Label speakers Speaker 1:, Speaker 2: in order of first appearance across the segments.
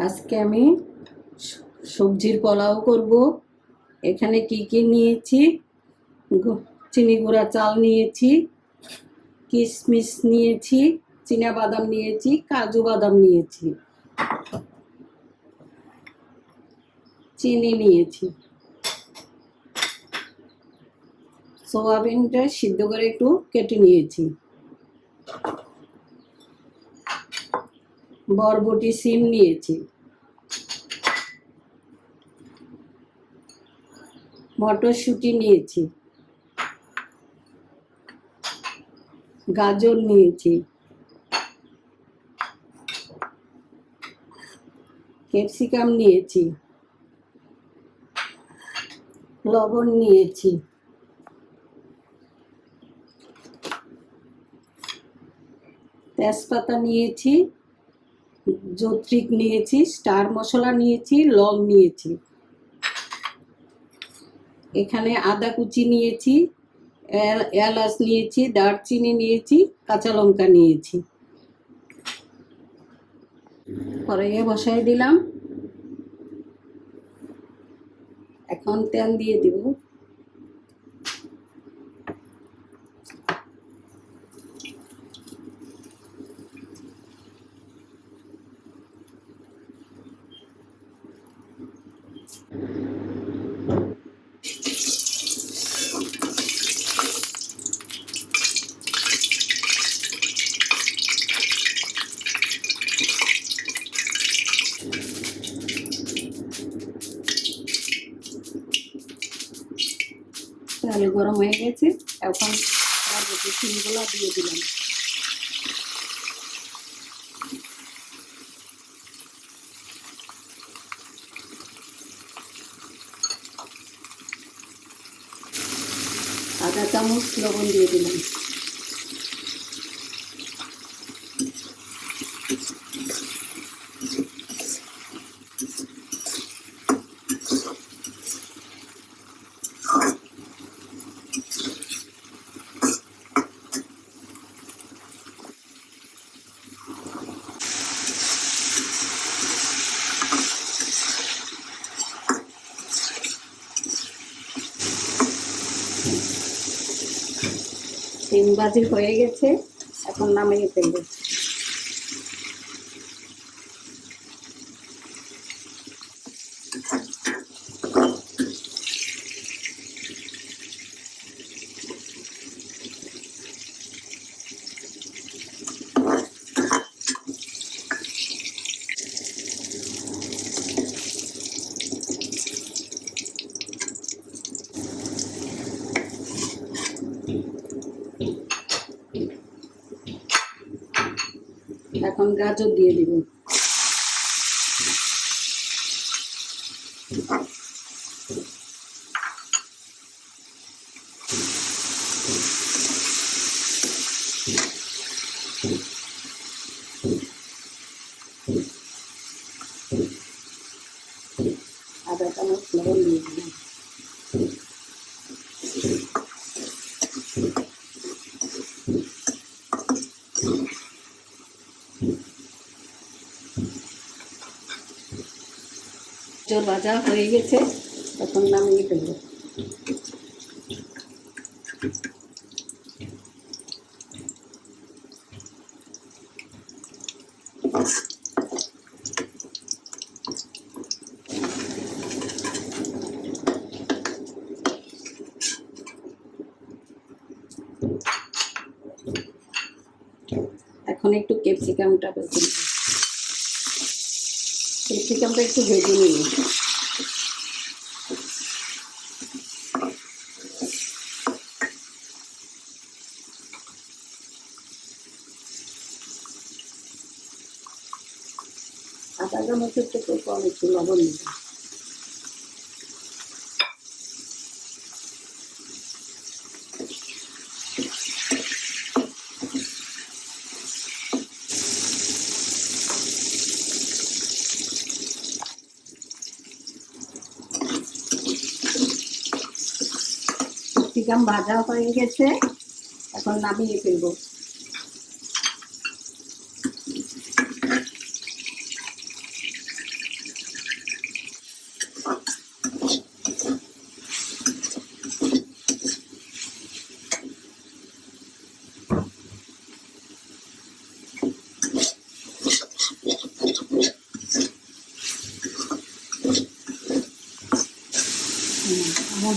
Speaker 1: আজকে আমি সবজির পোলাও করব। এখানে কি কি নিয়েছি: চিনি গুঁড়া চাল নিয়েছি, কিশমিশ নিয়েছি, চীনা বাদাম নিয়েছি, কাজু বাদাম নিয়েছি, চিনি নিয়েছি। সোয়াবিনটা সিদ্ধ করে একটু কেটে নিয়েছি। বরবটি সিম নিয়েছি, মটরশুঁটি নিয়েছি, গাজর নিয়েছি, ক্যাপসিকাম নিয়েছি, লবণ নিয়েছি, তেজপাতা নিয়েছি, জত্রিক নিয়েছি, স্টার মশলা নিয়েছি, লং নিয়েছি। এখানে আদা কুচি নিয়েছি, এলাচ নিয়েছি, দারচিনি নিয়েছি, কাঁচা লঙ্কা নিয়েছি। কড়াইয়ে বসাই দিলাম। এখন তেল দিয়ে দিব। তেল গরম হয়ে গেছে, এখন বরবটি সিমগুলো দিয়ে দিলাম। আধা চামচ লবণ দিয়ে দিলাম। সিম ভাজি হয়ে গেছে, এখন নামিয়ে ফেলবো। এখন গাজর দিয়ে দিব। আধা চামচ লবণ দিয়ে দিলাম। গাজর ভাজা হয়ে গেছে, এখন নামিয়ে ফেলবো। এখন একটু ক্যাপসিকামটা ভেজে নিই। ক্যাপসিকামটা একটু ভেজে নিই। আদা চামচের থেকে কম একটু লবণ দিই। ক্যাপসিকাম ভাজা হয়ে গেছে, এখন নামিয়ে ফেলবো।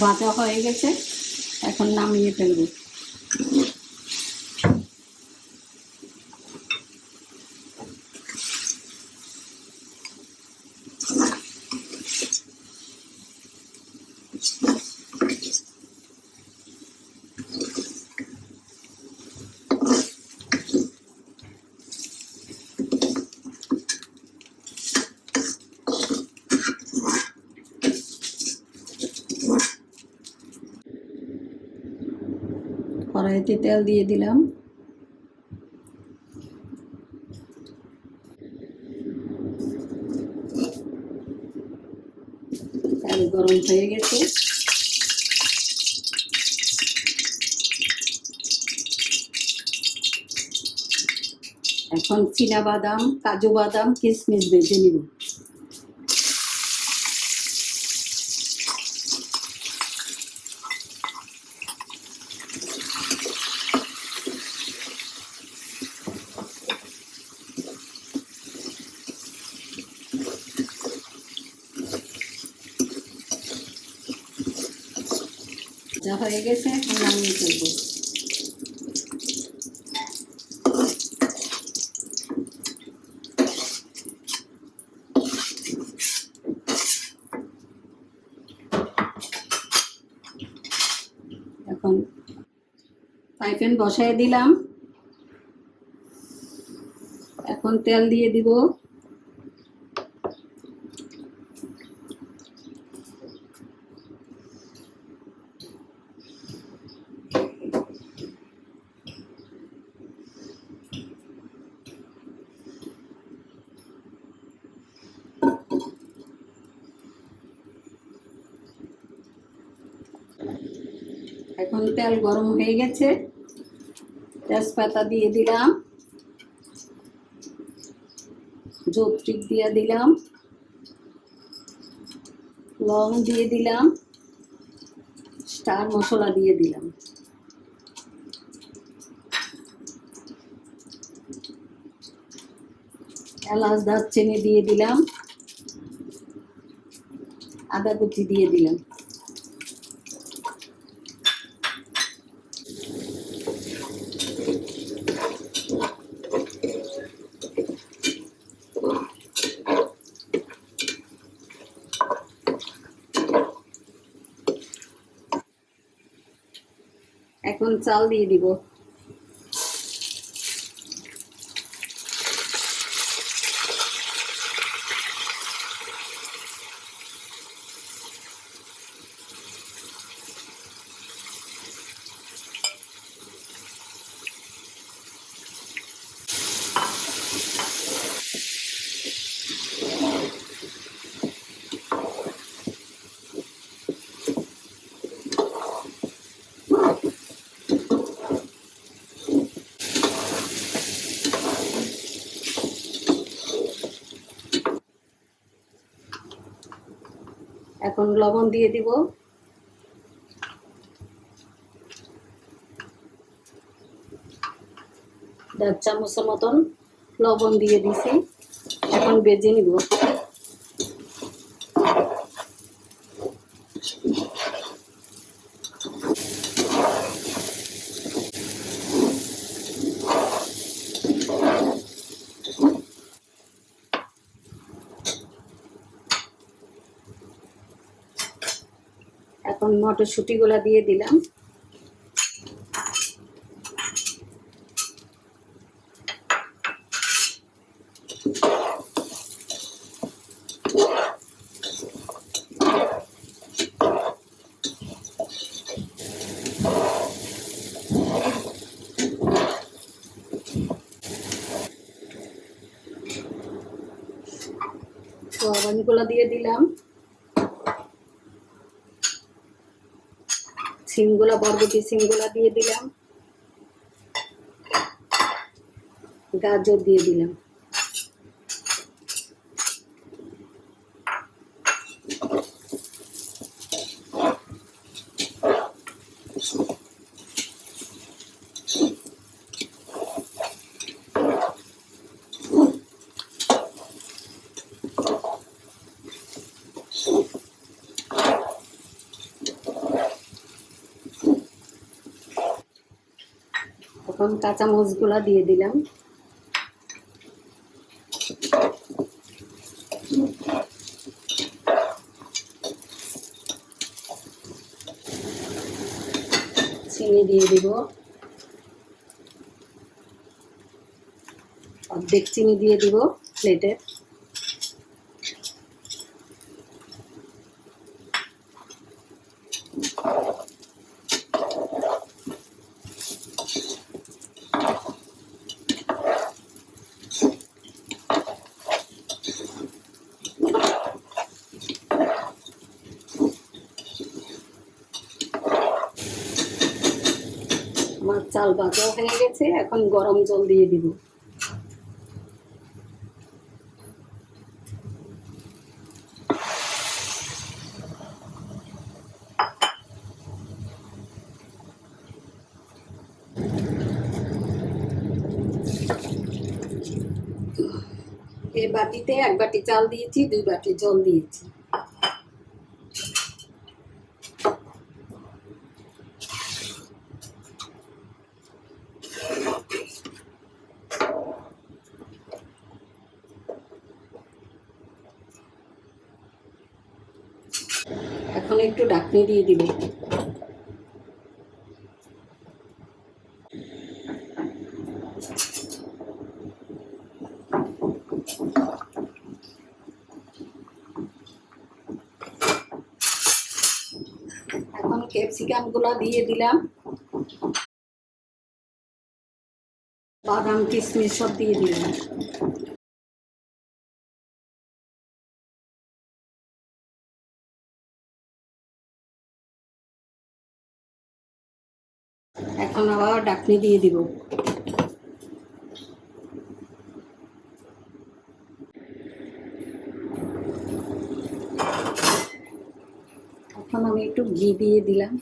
Speaker 1: ভাজা হয়ে গেছে, এখন নামিয়ে ফেলবো। কড়াইতে তেল দিয়ে দিলাম। তেল গরম হয়ে গেছে, এখন চীনা বাদাম, কাজু বাদাম, কিশমিশ ভেজে নিব। যা হয়ে গেছে, এখন নামিয়ে ফেলবো। এখন ফ্রাই প্যান বসায় দিলাম, এখন তেল দিয়ে দিব। এখন তেল গরম হয়ে গেছে, তেজপাতা দিয়ে দিলাম, জয়িত্রী দিয়ে দিলাম, লং দিয়ে দিলাম, স্টার মশলা দিয়ে দিলাম, এলাচ দারচিনি দিয়ে দিলাম, আদা কুচি দিয়ে দিলাম। এখন চাল দিয়ে দিব। এখন লবণ দিয়ে দিব, 1.5 চামচের মতন লবণ দিয়ে দিছি। এখন ভেজে নিব। এখন মটরশুঁটিগুলা দিয়ে দিলাম। সোয়াবিনগুলো দিয়ে দিলাম, সিমগুলা, বরবটি সিমগুলা দিয়ে দিলাম, গাজর দিয়ে দিলাম। এখন কাঁচামরিচগুলা দিয়ে দিলাম। চিনি দিয়ে দিব, অর্ধেক চিনি দিয়ে দিব প্লেটে। আমার চাল ভাজা হয়ে গেছে, এখন গরম জল দিয়ে দিব। এই বাটিতে 1 বাটি চাল দিয়েছি, 2 বাটি জল দিয়েছি। এখন একটু ঢাকনি দিয়ে দিব। এখন ক্যাপসিকাম গুলা দিয়ে দিলাম, বাদাম কিশমিশ সব দিয়ে দিলাম। এখন আবার ঢাকনি দিয়ে দিব। এখন আমি একটু ঘি দিয়ে দিলাম।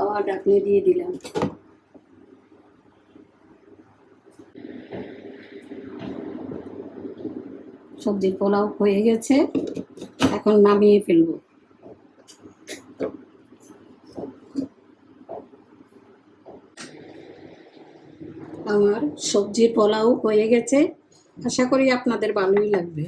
Speaker 1: আবার ঢাকনি দিয়ে দিলাম। সবজির পোলাও হয়ে গেছে, এখন নামিয়ে ফেলবো। আমার সবজির পোলাও হয়ে গেছে, আশা করি আপনাদের ভালোই লাগবে।